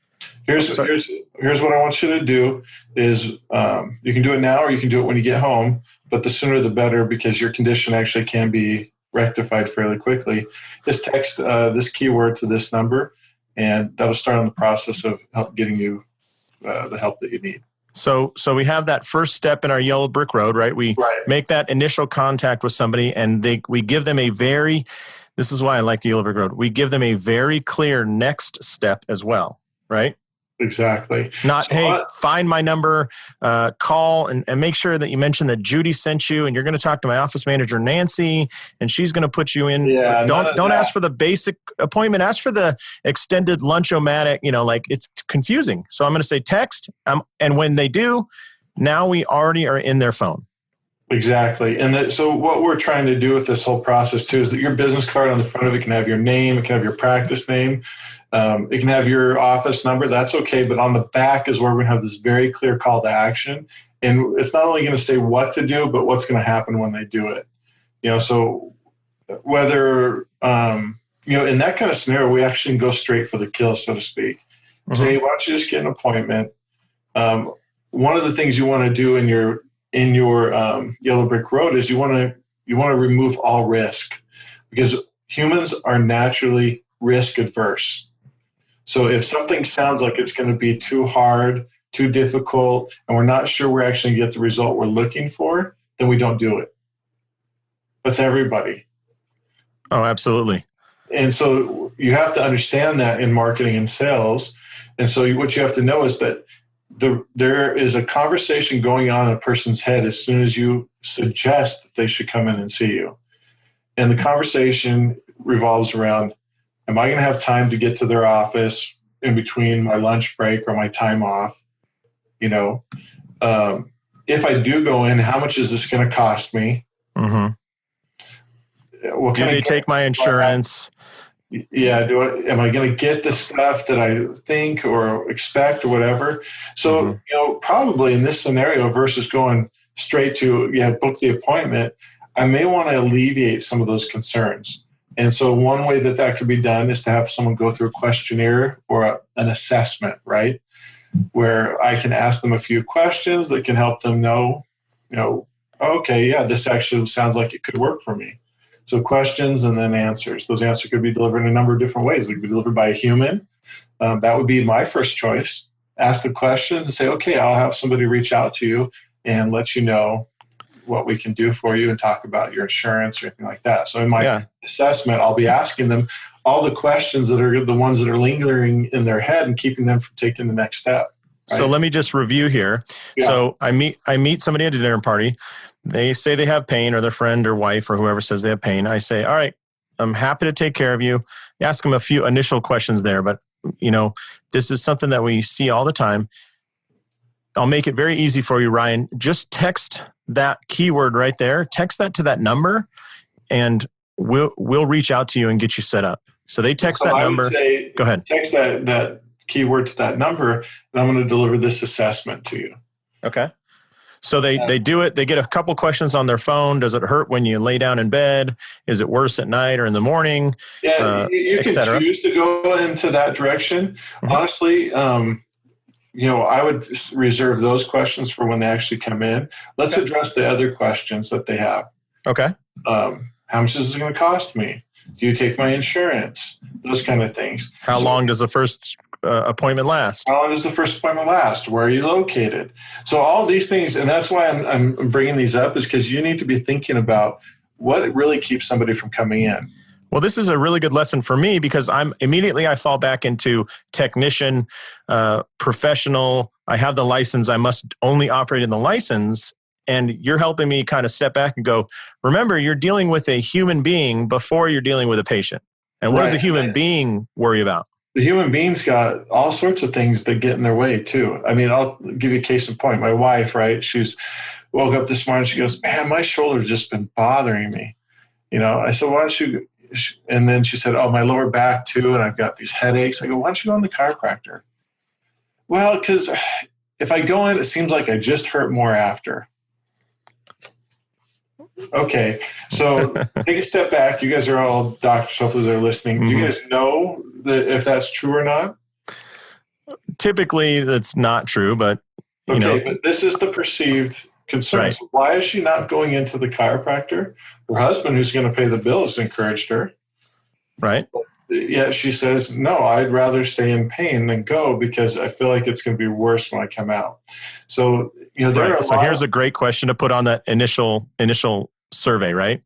Here's what I want you to do is you can do it now or you can do it when you get home, but the sooner the better because your condition actually can be rectified fairly quickly. Just text this keyword to this number, and that'll start on the process of getting you the help that you need. So we have that first step in our yellow brick road, right? We make that initial contact with somebody, and we give them this is why I like the yellow brick road. We give them a very clear next step as well, right? Exactly. Not, find my number, call, and make sure that you mention that Judy sent you, and you're going to talk to my office manager, Nancy, and she's going to put you in. Yeah, don't ask for the basic appointment. Ask for the extended lunch-o-matic. It's confusing. So I'm going to say text, and when they do, now we already are in their phone. Exactly. And so what we're trying to do with this whole process, too, is that your business card on the front of it can have your name, it can have your practice name. It can have your office number. That's okay. But on the back is where we're going to have this very clear call to action. And it's not only going to say what to do, but what's going to happen when they do it. So whether, in that kind of scenario, we actually can go straight for the kill, so to speak. Mm-hmm. Say, why don't you just get an appointment? One of the things you want to do in your yellow brick road is you want to remove all risk, because humans are naturally risk adverse. So if something sounds like it's going to be too hard, too difficult, and we're not sure we're actually going to get the result we're looking for, then we don't do it. That's everybody. Oh, absolutely. And so you have to understand that in marketing and sales. And so what you have to know is that there is a conversation going on in a person's head as soon as you suggest that they should come in and see you. And the conversation revolves around, am I going to have time to get to their office in between my lunch break or my time off? If I do go in, how much is this going to cost me? Mm-hmm. Do they take my insurance? Yeah. Am I going to get the stuff that I think or expect or whatever? So, probably in this scenario versus going straight to, book the appointment, I may want to alleviate some of those concerns. And so one way that could be done is to have someone go through a questionnaire or an assessment, right? Where I can ask them a few questions that can help them know, okay, yeah, this actually sounds like it could work for me. So questions and then answers. Those answers could be delivered in a number of different ways. They could be delivered by a human. That would be my first choice. Ask the questions and say, okay, I'll have somebody reach out to you and let you know what we can do for you and talk about your insurance or anything like that. So in my assessment, I'll be asking them all the questions that are the ones that are lingering in their head and keeping them from taking the next step. Right? So let me just review here. Yeah. So I meet somebody at a dinner party. They say they have pain, or their friend or wife or whoever says they have pain. I say, all right, I'm happy to take care of you. Ask them a few initial questions there, but this is something that we see all the time. I'll make it very easy for you, Ryan. Just text that keyword right there. Text that to that number, and we'll reach out to you and get you set up. So they text that number. Would say, go ahead. Text that keyword to that number, and I'm going to deliver this assessment to you. Okay. So they do it. They get a couple questions on their phone. Does it hurt when you lay down in bed? Is it worse at night or in the morning? Yeah, you can choose to go into that direction. Mm-hmm. Honestly, I would reserve those questions for when they actually come in. Let's address the other questions that they have. Okay. How much is this going to cost me? Do you take my insurance? Those kind of things. How long does the first appointment last? How long does the first appointment last? Where are you located? So all these things, and that's why I'm bringing these up, is because you need to be thinking about what really keeps somebody from coming in. Well, this is a really good lesson for me because I fall back into technician, professional. I have the license. I must only operate in the license. And you're helping me kind of step back and go, remember, you're dealing with a human being before you're dealing with a patient. And what does a human being worry about? The human being's got all sorts of things that get in their way too. I mean, I'll give you a case in point. My wife, right? She's woke up this morning. She goes, man, my shoulder's just been bothering me. I said, why don't you? And then she said, oh, my lower back too. And I've got these headaches. I go, why don't you go on the chiropractor? Well, because if I go in, it seems like I just hurt more after. Okay, so take a step back. You guys are all doctors, hopefully they're listening. Do you guys know that if that's true or not? Typically, that's not true, but you know, But this is the perceived concern. right. So why is she not going into the chiropractor? Her husband, who's going to pay the bills, encouraged her. Right. Yet she says, no, I'd rather stay in pain than go because I feel like it's going to be worse when I come out. So, there are So here's a great question to put on that initial survey, right?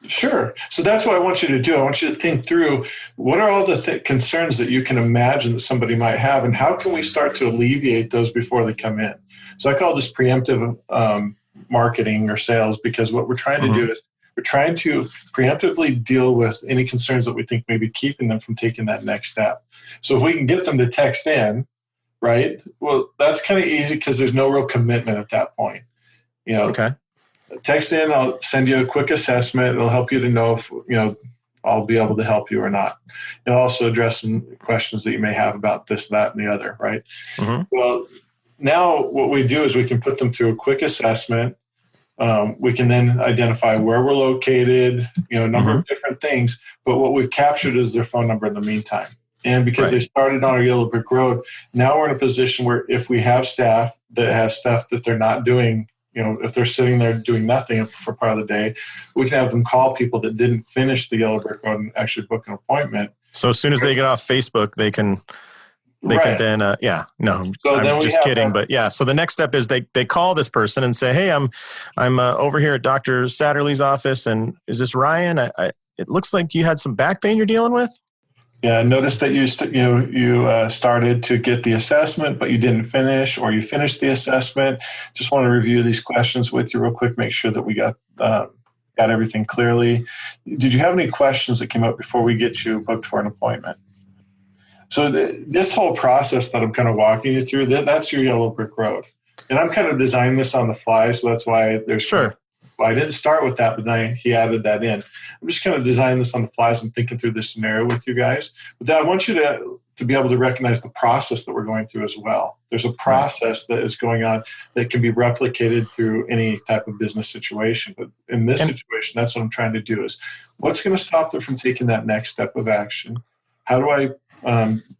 Sure. So that's what I want you to do. I want you to think through what are all the concerns that you can imagine that somebody might have, and how can we start to alleviate those before they come in? So I call this preemptive marketing or sales, because what we're trying to do is we're trying to preemptively deal with any concerns that we think may be keeping them from taking that next step. So if we can get them to text in, right? Well, that's kind of easy because there's no real commitment at that point. Okay. Text in, I'll send you a quick assessment. It'll help you to know if, I'll be able to help you or not. It'll also address some questions that you may have about this, that, and the other, right? Well, now what we do is we can put them through a quick assessment. We can then identify where we're located, a number of different things. But what we've captured is their phone number in the meantime. And because they started on our Yellow Brick Road, now we're in a position where if we have staff that has stuff that they're not doing, if they're sitting there doing nothing for part of the day, we can have them call people that didn't finish the Yellow Brick Road and actually book an appointment. So as soon as they get off Facebook, they can then, I'm just kidding. But yeah, so the next step is they call this person and say, hey, I'm over here at Dr. Satterley's office. And is this Ryan? It looks like you had some back pain you're dealing with. Yeah, notice that you started to get the assessment, but you didn't finish, or you finished the assessment. Just want to review these questions with you real quick, make sure that we got everything clearly. Did you have any questions that came up before we get you booked for an appointment? So this whole process that I'm kind of walking you through, that's your Yellow Brick Road. And I'm kind of designing this on the fly, so that's why there's Sure. Well, I didn't start with that, but then he added that in. I'm just kind of designing this on the fly as I'm thinking through this scenario with you guys. But then I want you to be able to recognize the process that we're going through as well. There's a process that is going on that can be replicated through any type of business situation. But in this situation, that's what I'm trying to do is what's going to stop them from taking that next step of action? How do I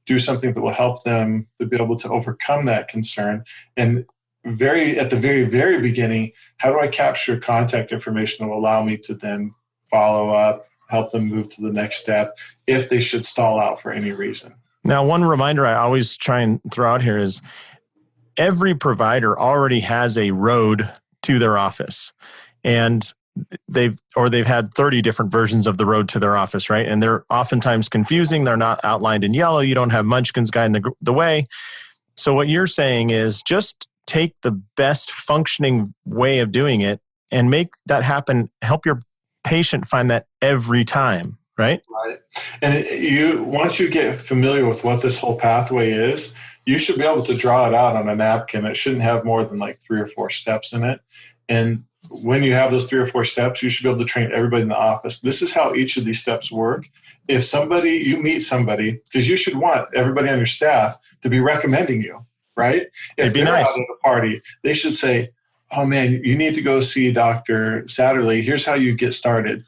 do something that will help them to be able to overcome that concern? And at the very, very beginning, how do I capture contact information that will allow me to then follow up, help them move to the next step if they should stall out for any reason? Now, one reminder I always try and throw out here is every provider already has a road to their office, and they've had 30 different versions of the road to their office, right? And they're oftentimes confusing. They're not outlined in yellow. You don't have Munchkin's guiding the way. So what you're saying is just take the best functioning way of doing it and make that happen. Help your patient find that every time, right? Right. And once you get familiar with what this whole pathway is, you should be able to draw it out on a napkin. It shouldn't have more than like 3 or 4 steps in it. And when you have those 3 or 4 steps, you should be able to train everybody in the office. This is how each of these steps work. If you meet somebody, because you should want everybody on your staff to be recommending you, right? If they're out at a party, they should say, oh man, you need to go see Dr. Satterley. Here's how you get started.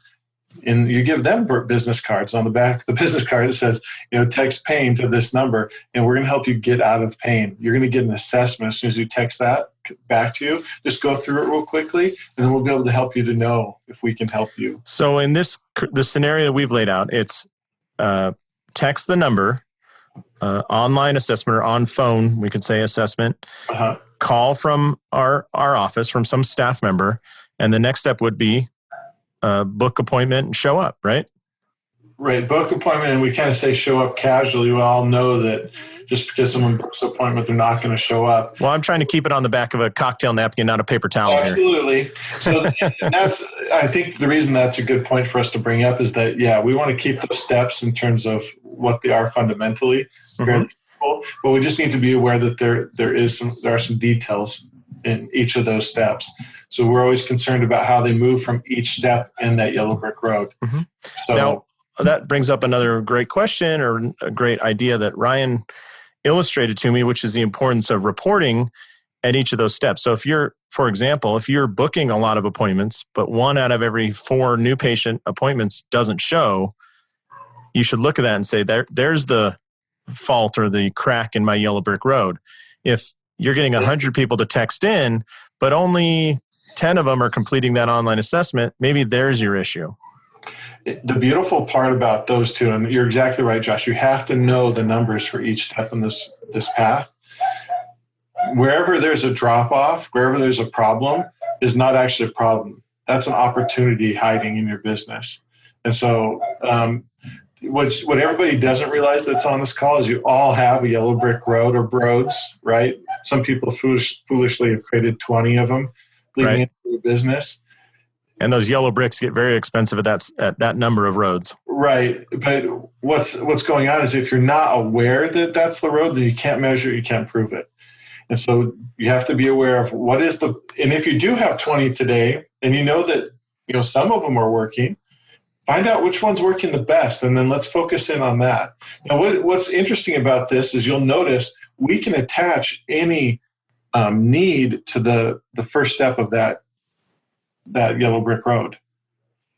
And you give them business cards. On the back of the business card, it says, text pain to this number, and we're going to help you get out of pain. You're going to get an assessment as soon as you text that back to you. Just go through it real quickly, and then we'll be able to help you to know if we can help you. So in the scenario that we've laid out, it's text the number, online assessment, or on phone, we could say assessment, call from our office, from some staff member, and the next step would be book appointment and show up, right? Right, book appointment, and we kind of say show up casually. We all know that just because someone books an appointment, they're not going to show up. Well, I'm trying to keep it on the back of a cocktail napkin, not a paper towel. Absolutely. Here. So I think the reason that's a good point for us to bring up is that, we want to keep those steps in terms of what they are fundamentally, fairly simple, but we just need to be aware that there are some details in each of those steps. So we're always concerned about how they move from each step in that Yellow Brick Road. So now, that brings up another great question or a great idea that Ryan illustrated to me, which is the importance of reporting at each of those steps. So for example, if you're booking a lot of appointments, but 1 out of every 4 new patient appointments doesn't show, you should look at that and say, there's the fault or the crack in my yellow brick road. If you're getting 100 people to text in, but only 10 of them are completing that online assessment, maybe there's your issue. The beautiful part about those two, and you're exactly right, Josh, you have to know the numbers for each step in this path. Wherever there's a drop-off, wherever there's a problem, is not actually a problem. That's an opportunity hiding in your business. And so what everybody doesn't realize that's on this call is you all have a yellow brick road or roads, right? Some people foolishly have created 20 of them leading into your business. And those yellow bricks get very expensive at that number of roads. Right. But what's going on is if you're not aware that that's the road, then you can't measure it, you can't prove it. And so you have to be aware of and if you do have 20 today and you know that, some of them are working, find out which one's working the best, and then let's focus in on that. Now, what's interesting about this is you'll notice we can attach any need to the first step of that yellow brick road.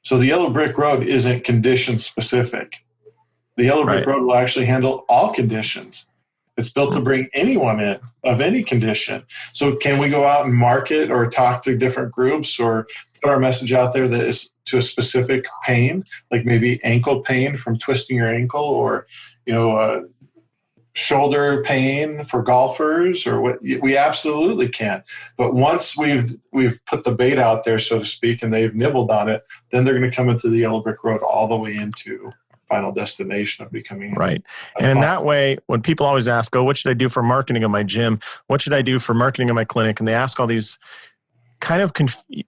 So the yellow brick road isn't condition specific. The yellow brick road will actually handle all conditions. It's built to bring anyone in of any condition. So can we go out and market or talk to different groups or put our message out there that is to a specific pain, like maybe ankle pain from twisting your ankle, or shoulder pain for golfers, or what? We absolutely can. But once we've put the bait out there, so to speak, and they've nibbled on it, then they're going to come into the yellow brick road all the way into final destination of becoming right. And in that way, when people always ask, what should I do for marketing of my gym? What should I do for marketing of my clinic? And they ask all these kind of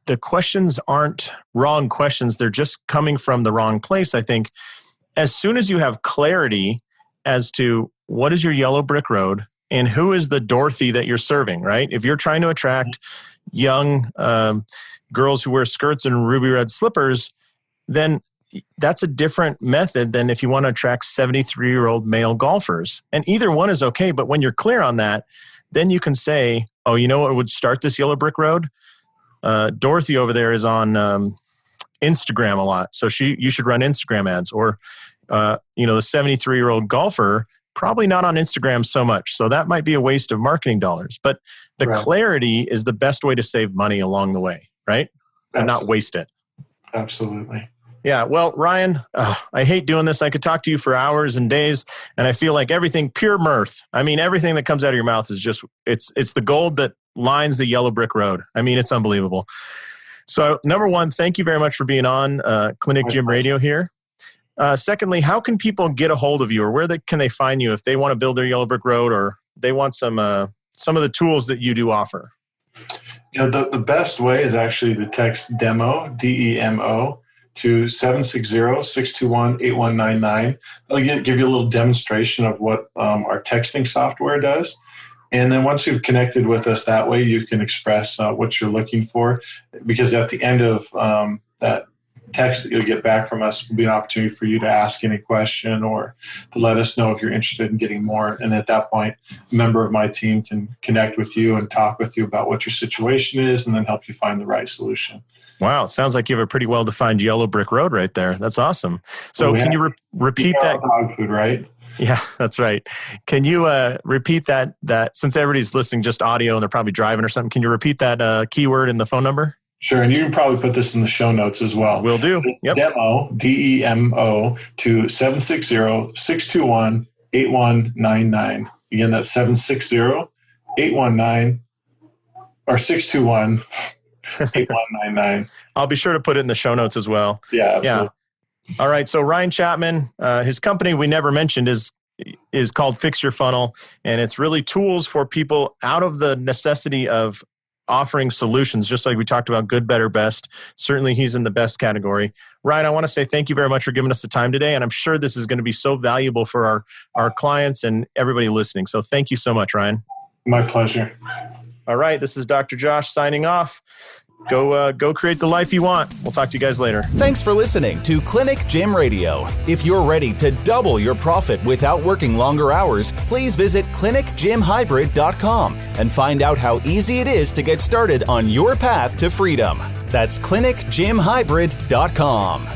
the questions aren't wrong questions. They're just coming from the wrong place. I think as soon as you have clarity as to what is your yellow brick road and who is the Dorothy that you're serving, right? If you're trying to attract young girls who wear skirts and ruby red slippers, then that's a different method than if you want to attract 73-year-old male golfers. And either one is okay. But when you're clear on that, then you can say, you know what would start this yellow brick road? Dorothy over there is on Instagram a lot. So you should run Instagram ads. Or, the 73-year-old golfer, probably not on Instagram so much. So that might be a waste of marketing dollars. But the clarity is the best way to save money along the way, right? And not waste it. Absolutely. Yeah. Well, Ryan, I hate doing this. I could talk to you for hours and days, and I feel like everything pure mirth. I mean, everything that comes out of your mouth is just, it's the gold that lines the yellow brick road. I mean, it's unbelievable. So number one, thank you very much for being on Clinic Gym Radio here. Secondly, how can people get a hold of you, or can they find you if they want to build their yellow brick road, or they want some of the tools that you do offer? The best way is actually to text DEMO, DEMO, to 760-621-8199. That'll give you a little demonstration of what our texting software does. And then once you've connected with us that way, you can express what you're looking for, because at the end of that text that you'll get back from us will be an opportunity for you to ask any question or to let us know if you're interested in getting more. And at that point, a member of my team can connect with you and talk with you about what your situation is and then help you find the right solution. Wow. It sounds like you have a pretty well-defined yellow brick road right there. That's awesome. So can you repeat that? Dog food, right? Yeah, that's right. Can you repeat that since everybody's listening just audio and they're probably driving or something, can you repeat that keyword and the phone number? Sure. And you can probably put this in the show notes as well. Will do. Yep. DEMO, DEMO, to 760-621-8199. Again, that's 760-819 or 621 8199. I'll be sure to put it in the show notes as well. Yeah, absolutely. Yeah. All right. So Ryan Chapman, his company we never mentioned is called Fix Your Funnel, and it's really tools for people out of the necessity of offering solutions, just like we talked about good, better, best. Certainly he's in the best category. Ryan, I want to say thank you very much for giving us the time today, and I'm sure this is going to be so valuable for our clients and everybody listening. So thank you so much, Ryan. My pleasure. All right. This is Dr. Josh signing off. Go create the life you want. We'll talk to you guys later. Thanks for listening to Clinic Gym Radio. If you're ready to double your profit without working longer hours, please visit clinicgymhybrid.com and find out how easy it is to get started on your path to freedom. That's clinicgymhybrid.com.